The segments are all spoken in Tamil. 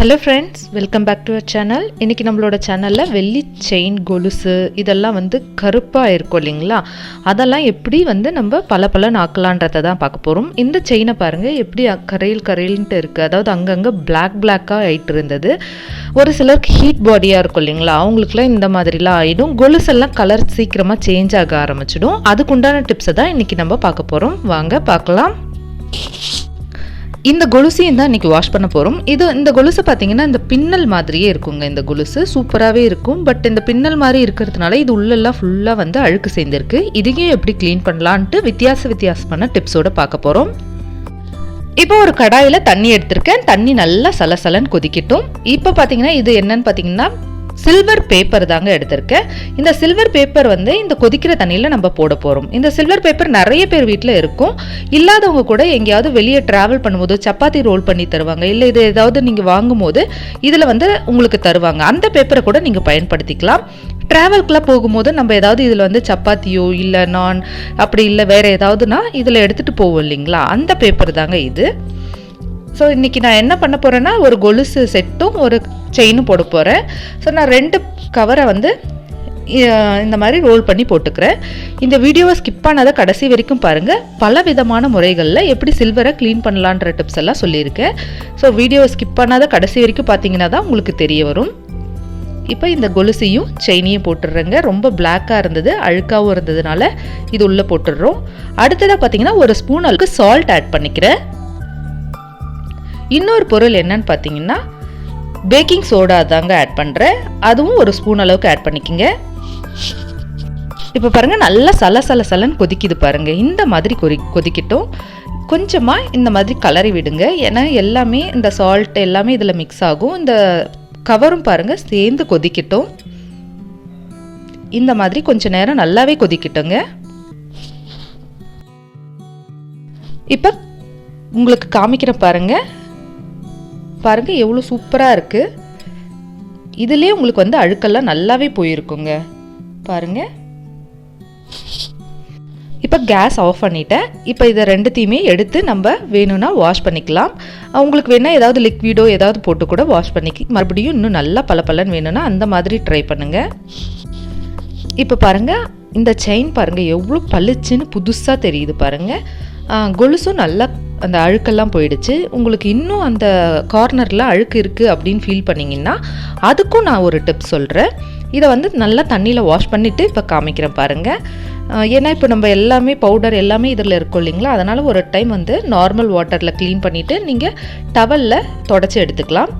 Hello friends, welcome back to our channel. இன்னைக்கு நம்மளோட சேனல்ல வெள்ளி செயின் கொலுசு இதெல்லாம் வந்து கருப்பா இருக்கும் இல்லீங்களா, அதெல்லாம் எப்படி வந்து நம்ம பல நாக்கலான்றதை தான் பார்க்க போறோம். இந்த செயினை பாருங்க எப்படி கரையில்ட்டு இருக்கு, அதாவது அங்கங்க பிளாக்கா ஆயிட்டு இருந்தது. ஒரு சிலருக்கு ஹீட் பாடியா இருக்கும் இல்லைங்களா, அவங்களுக்குலாம் இந்த மாதிரிலாம் ஆயிடும். கொலுசெல்லாம் கலர் சீக்கிரமா சேஞ்ச் ஆக ஆரம்பிச்சிடும். அதுக்குண்டான டிப்ஸை தான் இன்னைக்கு நம்ம பார்க்க போறோம். வாங்க பார்க்கலாம். இந்த கொலுசையும் தான் இன்றைக்கி வாஷ் பண்ண போகிறோம். இந்த கொலுசு பார்த்தீங்கன்னா இந்த பின்னல் மாதிரியே இருக்குங்க. இந்த கொலுசு சூப்பராகவே இருக்கும். பட் இந்த பின்னல் மாதிரி இருக்கிறதுனால இது உள்ளெல்லாம் ஃபுல்லாக வந்து அழுக்கு சேர்ந்துருக்கு. இதையும் எப்படி க்ளீன் பண்ணலான்ட்டு வித்தியாசமான டிப்ஸோடு பார்க்க போகிறோம். இப்போ ஒரு கடாயில் தண்ணி எடுத்திருக்கேன். தண்ணி நல்லா சலசலன்னு கொதிக்கட்டும். இப்போ பார்த்தீங்கன்னா இது என்னன்னு பார்த்தீங்கன்னா சில்வர் பேப்பர் தாங்க எடுத்திருக்கேன். இந்த சில்வர் பேப்பர் வந்து இந்த கொதிக்கிற தண்ணியில் நம்ம போட போகிறோம். இந்த சில்வர் பேப்பர் நிறைய பேர் வீட்டில் இருக்கும். இல்லாதவங்க கூட எங்கேயாவது வெளியே ட்ராவல் பண்ணும்போது சப்பாத்தி ரோல் பண்ணி தருவாங்க, இல்லை இது ஏதாவது நீங்கள் வாங்கும் போது இதில் வந்து உங்களுக்கு தருவாங்க. அந்த பேப்பரை கூட நீங்கள் பயன்படுத்திக்கலாம். ட்ராவல்க்குலாம் போகும்போது நம்ம ஏதாவது இதில் வந்து சப்பாத்தியோ இல்லை நான் அப்படி இல்லை வேறு ஏதாவதுனா இதில் எடுத்துகிட்டு போவோம் இல்லைங்களா, அந்த பேப்பர் தாங்க இது. ஸோ இன்றைக்கி நான் என்ன பண்ண போகிறேன்னா ஒரு கொலுசு செட்டும் ஒரு செயினும் போட போகிறேன். ஸோ நான் 2 கவரை வந்து இந்த மாதிரி ரோல் பண்ணி போட்டுக்கிறேன். இந்த வீடியோவை ஸ்கிப் பண்ணாத கடைசி வரைக்கும் பாருங்கள். பல விதமான முறைகளில் எப்படி சில்வரை க்ளீன் பண்ணலான்ற டிப்ஸ் எல்லாம் சொல்லியிருக்கேன். ஸோ வீடியோவை ஸ்கிப் பண்ணாத கடைசி வரைக்கும் பார்த்தீங்கன்னா தான் உங்களுக்கு தெரிய வரும். இப்போ இந்த கொலுசையும் செயினையும் போட்டுடுறேங்க. ரொம்ப பிளாக்காக இருந்தது, அழுக்காகவும் இருந்ததுனால இது உள்ளே போட்டுடுறோம். அடுத்ததாக பார்த்தீங்கன்னா ஒரு ஸ்பூன் அளவுக்கு சால்ட் ஆட் பண்ணிக்கிறேன். இன்னொரு பொருள் என்னன்னு பார்த்தீங்கன்னா பேக்கிங் சோடா தாங்க ஆட் பண்ணுறேன். அதுவும் ஒரு ஸ்பூன் அளவுக்கு ஆட் பண்ணிக்கோங்க. இப்போ பாருங்கள் நல்லா சலன்னு கொதிக்குது பாருங்கள். இந்த மாதிரி கொதிக்கட்டும். கொஞ்சமாக இந்த மாதிரி கலரி விடுங்க. ஏன்னா எல்லாமே இந்த சால்ட் எல்லாமே இதில் மிக்ஸ் ஆகும். இந்த கவரும் பாருங்கள் சேர்ந்து கொதிக்கட்டும். இந்த மாதிரி கொஞ்சம் நேரம் நல்லாவே கொதிக்கட்டுங்க. இப்போ உங்களுக்கு காமிக்கிற பாருங்கள் எவ்வளோ சூப்பராக இருக்குது. இதுலேயே உங்களுக்கு வந்து அழுக்கெல்லாம் நல்லாவே போயிருக்குங்க பாருங்கள். இப்போ கேஸ் ஆஃப் பண்ணிட்டேன். இப்போ இதை ரெண்டுத்தையுமே எடுத்து நம்ம வேணும்னா வாஷ் பண்ணிக்கலாம். உங்களுக்கு வேணால் ஏதாவது லிக்விடோ ஏதாவது போட்டு கூட வாஷ் பண்ணிக்க மறுபடியும் இன்னும் நல்லா பளபளன்னு வேணும்னா அந்த மாதிரி ட்ரை பண்ணுங்கள். இப்போ பாருங்கள் இந்த செயின் பாருங்கள் எவ்வளோ பளிச்சுன்னு புதுசாக தெரியுது பாருங்கள். கொலுசும் நல்லா அந்த அழுக்கெல்லாம் போயிடுச்சு. உங்களுக்கு இன்னும் அந்த கார்னரில் அழுக்கு இருக்குது அப்படின்னு ஃபீல் பண்ணிங்கன்னா அதுக்கும் நான் ஒரு டிப் சொல்கிறேன். இதை வந்து நல்லா தண்ணியில் வாஷ் பண்ணிவிட்டு இப்போ காமிக்கிறேன் பாருங்கள். ஏன்னா இப்போ நம்ம எல்லாமே பவுடர் எல்லாமே இதில் இருக்கும் இல்லைங்களா, அதனால் ஒரு டைம் வந்து நார்மல் வாட்டரில் க்ளீன் பண்ணிவிட்டு நீங்கள் டவலில் தொடச்சி எடுத்துக்கலாம்.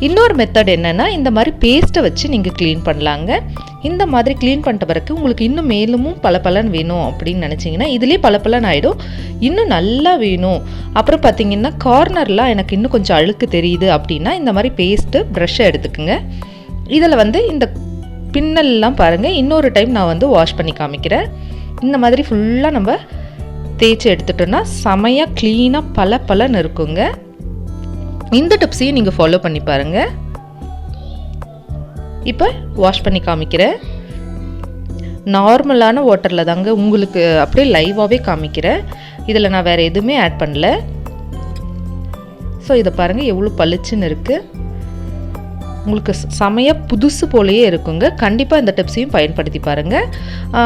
இன்னொரு மெத்தட் என்னென்னா இந்த மாதிரி பேஸ்ட்டை வச்சு நீங்கள் க்ளீன் பண்ணலாங்க. இந்த மாதிரி க்ளீன் பண்ணிட்ட பிறகு உங்களுக்கு இன்னும் மேலும் பளபளன்னு வேணும் அப்படின்னு நினச்சிங்கன்னா இதுலேயே பளபளன்னு ஆகிடும். இன்னும் நல்லா வேணும் அப்புறம் பார்த்தீங்கன்னா கார்னர்லாம் எனக்கு இன்னும் கொஞ்சம் அழுக்கு தெரியுது அப்படின்னா இந்த மாதிரி பேஸ்ட்டு ப்ரஷ்ஷை எடுத்துக்குங்க. இதில் வந்து இந்த பின்னல்லாம் பாருங்கள் இன்னொரு டைம் நான் வந்து வாஷ் பண்ணி காமிக்கிறேன். இந்த மாதிரி ஃபுல்லாக நம்ம தேய்ச்சி எடுத்துட்டோன்னா செமையாக க்ளீனாக பளபளன்னு இருக்குங்க. இந்த டிப்ஸையும் நீங்கள் ஃபாலோ பண்ணி பாருங்கள். இப்போ வாஷ் பண்ணி காமிக்கிறேன். நார்மலான வாட்டரில் தாங்க உங்களுக்கு அப்படியே லைவாகவே காமிக்கிறேன். இதில் நான் வேறு எதுவுமே ஆட் பண்ணல. ஸோ இதை பாருங்கள் எவ்வளோ பளிச்சுன்னு இருக்குது. உங்களுக்கு செமையாக புதுசு போலேயே இருக்குங்க. கண்டிப்பாக இந்த டிப்ஸையும் பயன்படுத்தி பாருங்கள்.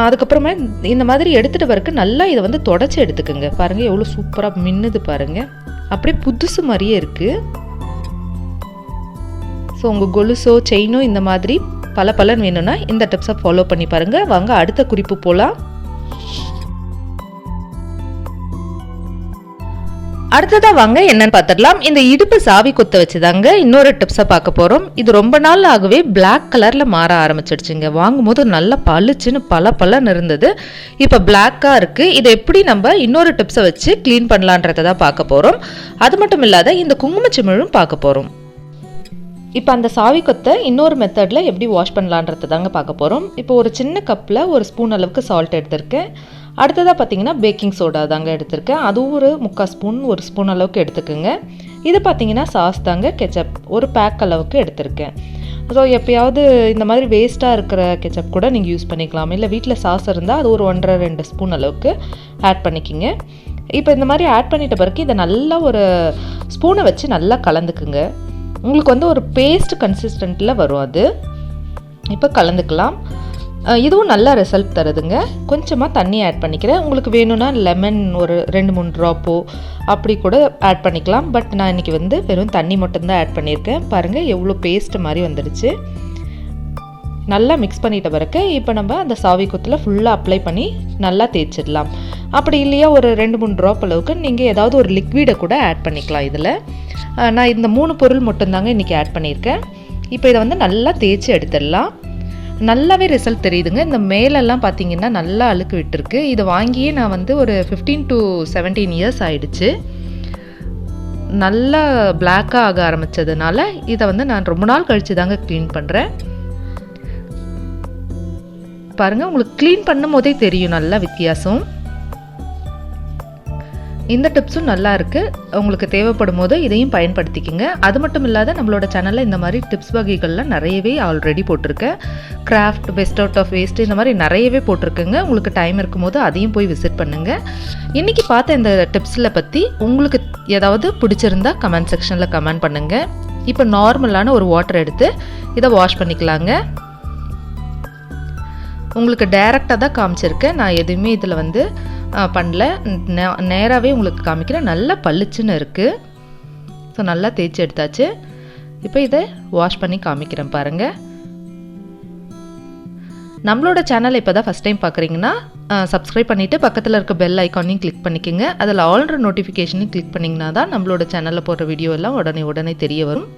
அதுக்கப்புறமா இந்த மாதிரி எடுத்துகிட்டு வரக்கு நல்லா இதை வந்து தொடச்சி எடுத்துக்கோங்க. பாருங்கள் எவ்வளோ சூப்பராக மின்னுது பாருங்கள், அப்படியே புதுசு மாதிரியே இருக்குது. ஸோ உங்கள் கொலுசோ செயினோ இந்த மாதிரி பலன்னு வேணும்னா இந்த டிப்ஸை ஃபாலோ பண்ணி பாருங்கள். வாங்க அடுத்த குறிப்பு போகலாம். அடுத்ததாக வாங்க என்னன்னு பார்த்துடலாம். இந்த இடுப்பு சாவி கொத்த வச்சுதாங்க இன்னொரு டிப்ஸை பார்க்க போகிறோம். இது ரொம்ப நாள் ஆகவே பிளாக் கலரில் மாற ஆரம்பிச்சிடுச்சுங்க. வாங்கும்போது நல்லா பளிச்சுன்னு பளபளன்னு இருந்தது, இப்போ பிளாக்காக இருக்குது. இதை எப்படி நம்ம இன்னொரு டிப்ஸை வச்சு க்ளீன் பண்ணலான்றதை தான் பார்க்க போகிறோம். அது மட்டும் இல்லாத இந்த குங்குமச்சிமிழும் பார்க்க போகிறோம். இப்போ அந்த சாவி கொத்தை இன்னொரு மெத்தடில் எப்படி வாஷ் பண்ணலான்றது தாங்க பார்க்க போகிறோம். இப்போ ஒரு சின்ன கப்பில் ஒரு ஸ்பூன் அளவுக்கு சால்ட் எடுத்திருக்கேன். அடுத்ததாக பார்த்தீங்கன்னா பேக்கிங் சோடா தாங்க எடுத்திருக்கேன். அதுவும் ஒரு 3/4 ஸ்பூன் ஒரு ஸ்பூன் அளவுக்கு எடுத்துக்கோங்க. இது பார்த்தீங்கன்னா சாஸ் தாங்க, கெச்சப் ஒரு பேக் அளவுக்கு எடுத்திருக்கேன். ஸோ எப்போயாவது இந்த மாதிரி வேஸ்ட்டாக இருக்கிற கெச்சப் கூட நீங்கள் யூஸ் பண்ணிக்கலாம். இல்லை வீட்டில் சாஸ் இருந்தால் அது ஒரு 1.5-2 ஸ்பூன் அளவுக்கு ஆட் பண்ணிக்கிங்க. இப்போ இந்த மாதிரி ஆட் பண்ணிட்ட பிறகு இதை நல்லா ஒரு ஸ்பூனை வச்சு நல்லா கலந்துக்குங்க. உங்களுக்கு வந்து ஒரு பேஸ்ட் கன்சிஸ்டன்ட்டில் வரும். அது இப்போ கலந்துக்கலாம். இதுவும் நல்ல ரிசல்ட் தருதுங்க. கொஞ்சமாக தண்ணி ஆட் பண்ணிக்கிறேன். உங்களுக்கு வேணும்னா லெமன் ஒரு 2-3 ட்ராப்போ அப்படி கூட ஆட் பண்ணிக்கலாம். பட் நான் இன்றைக்கி வந்து வெறும் தண்ணி மட்டும்தான் ஆட் பண்ணியிருக்கேன். பாருங்கள் எவ்வளோ பேஸ்ட் மாதிரி வந்துடுச்சு. நல்லா மிக்ஸ் பண்ணிட்ட பிறகு இப்போ நம்ம அந்த சாவி குத்தில் ஃபுல்லாக அப்ளை பண்ணி நல்லா தேய்ச்சிடலாம். அப்படி இல்லையா ஒரு 2-3 ட்ராப் அளவுக்கு நீங்கள் ஏதாவது ஒரு லிக்விடை கூட ஆட் பண்ணிக்கலாம். இதில் நான் இந்த 3 பொருள் மட்டும்தாங்க இன்றைக்கி ஆட் பண்ணியிருக்கேன். இப்போ இதை வந்து நல்லா தேய்ச்சி எடுத்துடலாம். நல்லாவே ரிசல்ட் தெரியுதுங்க. இந்த மேலெல்லாம் பார்த்தீங்கன்னா நல்லா அழுக்கு விட்டுருக்கு. இதை வாங்கியே நான் வந்து ஒரு 15 to 17 இயர்ஸ் ஆயிடுச்சு. நல்லா பிளாக்காக ஆக ஆரம்பித்ததுனால இதை வந்து நான் ரொம்ப நாள் கழித்து தாங்க க்ளீன் பண்ணுறேன். பாருங்கள், உங்களுக்கு க்ளீன் பண்ணும் போதே தெரியும் நல்லா வித்தியாசம். இந்த டிப்ஸும் நல்லா இருக்குது. உங்களுக்கு தேவைப்படும் போது இதையும் பயன்படுத்திக்கிங்க. அது மட்டும் இல்லாத நம்மளோட சேனலில் இந்த மாதிரி டிப்ஸ் வகைகள்லாம் நிறையவே ஆல்ரெடி போட்டிருக்கேன். Craft, best out of waste, இந்த மாதிரி நிறையவே போட்டிருக்குங்க. உங்களுக்கு டைம் இருக்கும்போது அதையும் போய் விசிட் பண்ணுங்கள். இன்றைக்கி பார்த்த இந்த டிப்ஸில் பற்றி உங்களுக்கு ஏதாவது பிடிச்சிருந்தா கமெண்ட் செக்ஷனில் கமெண்ட் பண்ணுங்கள். இப்போ நார்மலான ஒரு வாட்டர் எடுத்து இதை வாஷ் பண்ணிக்கலாங்க. உங்களுக்கு டைரெக்டாக தான் காமிச்சிருக்கேன். நான் எதுவுமே இதில் வந்து பண்ணல, நேராகவே உங்களுக்கு காமிக்கிறேன். நல்லா பளிச்சுன்னு இருக்குது. ஸோ நல்லா தேய்ச்சி எடுத்தாச்சு. இப்போ இதை வாஷ் பண்ணி காமிக்கிறேன் பாருங்கள். நம்மளோட சேனலை இப்போ தான் ஃபஸ்ட் டைம் பார்க்குறீங்கன்னா சப்ஸ்கிரைப் பண்ணிவிட்டு பக்கத்தில் இருக்க பெல் ஐக்கானையும் கிளிக் பண்ணிக்கோங்க. அதில் ஆல்ரெடி நோட்டிஃபிகேஷனையும் கிளிக் பண்ணிங்கன்னா தான் நம்மளோட சேனலில் போடுற வீடியோ எல்லாம் உடனே தெரிய வரும்.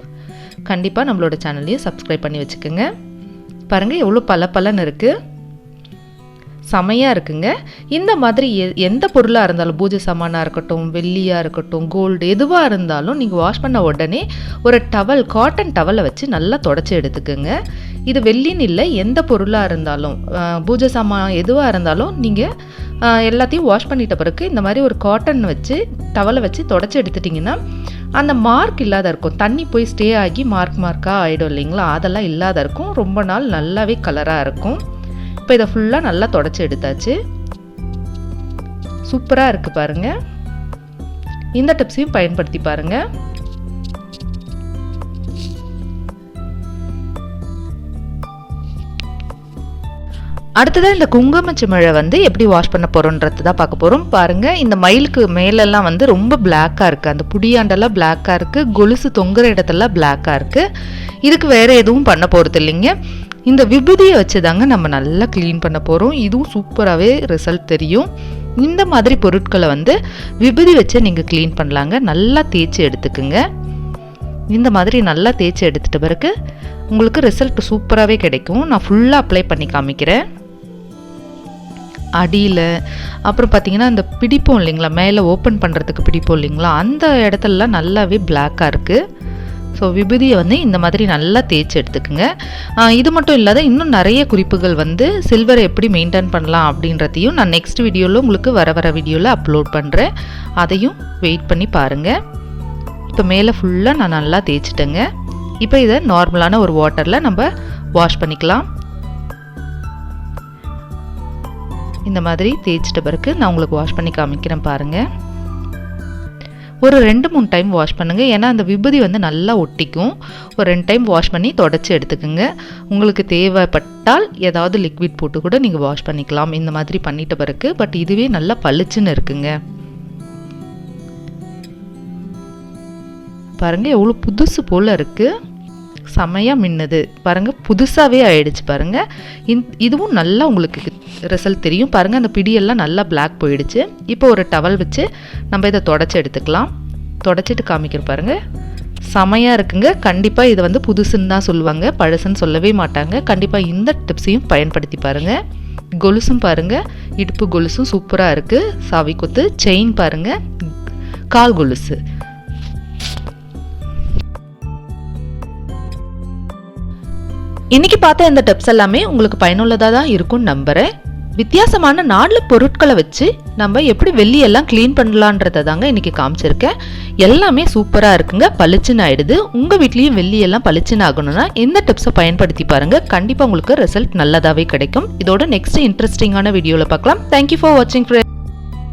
கண்டிப்பாக நம்மளோட சேனலையும் சப்ஸ்கிரைப் பண்ணி வச்சுக்கோங்க. பாருங்கள் எவ்வளோ பலன்னு இருக்குது, செமையாக இருக்குங்க. இந்த மாதிரி எந்த பொருளாக இருந்தாலும், பூஜை சாமானாக இருக்கட்டும், வெள்ளியாக இருக்கட்டும், கோல்டு எதுவாக இருந்தாலும் நீங்கள் வாஷ் பண்ண உடனே ஒரு டவல், காட்டன் டவலை வச்சு நல்லா தொடச்சி எடுத்துக்கோங்க. இது வெள்ளின்னு இல்லை, எந்த பொருளாக இருந்தாலும், பூஜை சாமான் எதுவாக இருந்தாலும் நீங்கள் எல்லாத்தையும் வாஷ் பண்ணிட்ட பிறகு இந்த மாதிரி ஒரு காட்டன் வச்சு டவலை வச்சு தொடச்சி எடுத்துட்டிங்கன்னா அந்த மார்க் இல்லாத இருக்கும். தண்ணி போய் ஸ்டே ஆகி மார்க்காக ஆகிடும் இல்லைங்களா, அதெல்லாம் இல்லாத இருக்கும். ரொம்ப நாள் நல்லாவே கலராக இருக்கும். இப்போ இதை ஃபுல்லாக நல்லா தொடச்சி எடுத்தாச்சு. சூப்பராக இருக்குது பாருங்கள். இந்த டிப்ஸையும் பயன்படுத்தி பாருங்கள். அடுத்ததாக இந்த குங்குமச்சிமிழை வந்து எப்படி வாஷ் பண்ண போகிறோன்றது தான் பார்க்க போகிறோம். பாருங்கள், இந்த மயிலுக்கு மேலெல்லாம் வந்து ரொம்ப பிளாக்காக இருக்குது. அந்த புடியாண்டெல்லாம் பிளாக்காக இருக்குது. கொலுசு தொங்குற இடத்தெல்லாம் பிளாக்காக இருக்குது. இதுக்கு வேறு எதுவும் பண்ண போகிறது இல்லைங்க. இந்த விபூதியை வச்சு தாங்க நம்ம நல்லா க்ளீன் பண்ண போகிறோம். இதுவும் சூப்பராகவே ரிசல்ட் தெரியும். இந்த மாதிரி பொருட்களை வந்து விபூதி வச்சு நீங்கள் க்ளீன் பண்ணலாங்க. நல்லா தேய்ச்சி எடுத்துக்குங்க. இந்த மாதிரி நல்லா தேய்ச்சி எடுத்துட்ட பிறகு உங்களுக்கு ரிசல்ட் சூப்பராகவே கிடைக்கும். நான் ஃபுல்லாக அப்ளை பண்ணி காமிக்கிறேன். அடியில் அப்புறம் பார்த்தீங்கன்னா இந்த பிடிப்போம் இல்லைங்களா, மேலே ஓப்பன் பண்ணுறதுக்கு பிடிப்போம் இல்லைங்களா, அந்த இடத்துலலாம் நல்லாவே பிளாக்காக இருக்குது. ஸோ விபூதியை வந்து இந்த மாதிரி நல்லா தேய்ச்சி எடுத்துக்குங்க. இது மட்டும் இல்லாத இன்னும் நிறைய குறிப்புகள் வந்து சில்வரை எப்படி மெயின்டைன் பண்ணலாம் அப்படின்றதையும் நான் நெக்ஸ்ட் வீடியோவில் உங்களுக்கு வர வீடியோவில் அப்லோட் பண்ணுறேன். அதையும் வெயிட் பண்ணி பாருங்கள். இப்போ மேலே ஃபுல்லாக நான் நல்லா தேய்ச்சிட்டேங்க. இப்போ இதை நார்மலான ஒரு வாட்டரில் நம்ம வாஷ் பண்ணிக்கலாம். இந்த மாதிரி தேய்ச்சிட்ட பிறகு நான் உங்களுக்கு வாஷ் பண்ணி காமிக்கிறேன் பாருங்கள். ஒரு 2-3 டைம் வாஷ் பண்ணுங்கள். ஏன்னா அந்த விபூதி வந்து நல்லா ஒட்டிக்கும். ஒரு 2 டைம் வாஷ் பண்ணி தொடச்சி எடுத்துக்கோங்க. உங்களுக்கு தேவைப்பட்டால் ஏதாவது லிக்விட் போட்டு கூட நீங்கள் வாஷ் பண்ணிக்கலாம் இந்த மாதிரி பண்ணிட்ட பிறகு. பட் இதுவே நல்லா பளிச்சுன்னு இருக்குங்க. பாருங்கள் எவ்வளோ புதுசு போல் இருக்குது. செமையாக மின்னுது பாருங்கள், புதுசாகவே ஆயிடுச்சு பாருங்கள். இதுவும் நல்லா உங்களுக்கு ரிசல்ட் தெரியும் பாருங்கள். அந்த பிடியெல்லாம் நல்லா பிளாக் போயிடுச்சு. இப்போ ஒரு டவல் வச்சு நம்ம இதை தொடச்சி எடுத்துக்கலாம். தொடச்சிட்டு காமிக்கிறோம் பாருங்கள், செமையாக இருக்குங்க. கண்டிப்பாக இதை வந்து புதுசுன்னு தான் சொல்லுவாங்க, பழசுன்னு சொல்லவே மாட்டாங்க. கண்டிப்பாக இந்த டிப்ஸையும் பயன்படுத்தி பாருங்கள். கொலுசும் பாருங்கள், இடுப்பு கொலுசும் சூப்பராக இருக்குது. சாவி கொத்து செயின் பாருங்கள், கால் கொலுசு. இன்னைக்கு பார்த்த இந்த டிப்ஸ் எல்லாமே உங்களுக்கு பயனுள்ளதாக தான் இருக்கும்னு நம்புகிறேன். வித்தியாசமான 4 பொருட்களை வச்சு நம்ம எப்படி வெள்ளியெல்லாம் க்ளீன் பண்ணலான்றதை தாங்க இன்னைக்கு காமிச்சிருக்கேன். எல்லாமே சூப்பராக இருக்குங்க, பளிச்சுன்னு ஆயிடுது. உங்கள் வீட்லேயும் வெள்ளியெல்லாம் பளிச்சுன்னு ஆகணும்னா இந்த டிப்ஸை பயன்படுத்தி பாருங்கள். கண்டிப்பாக உங்களுக்கு ரிசல்ட் நல்லதாகவே கிடைக்கும். இதோட நெக்ஸ்ட் இன்ட்ரெஸ்டிங்கான வீடியோவில் பார்க்கலாம். தேங்க்யூ ஃபார் வாட்சிங்.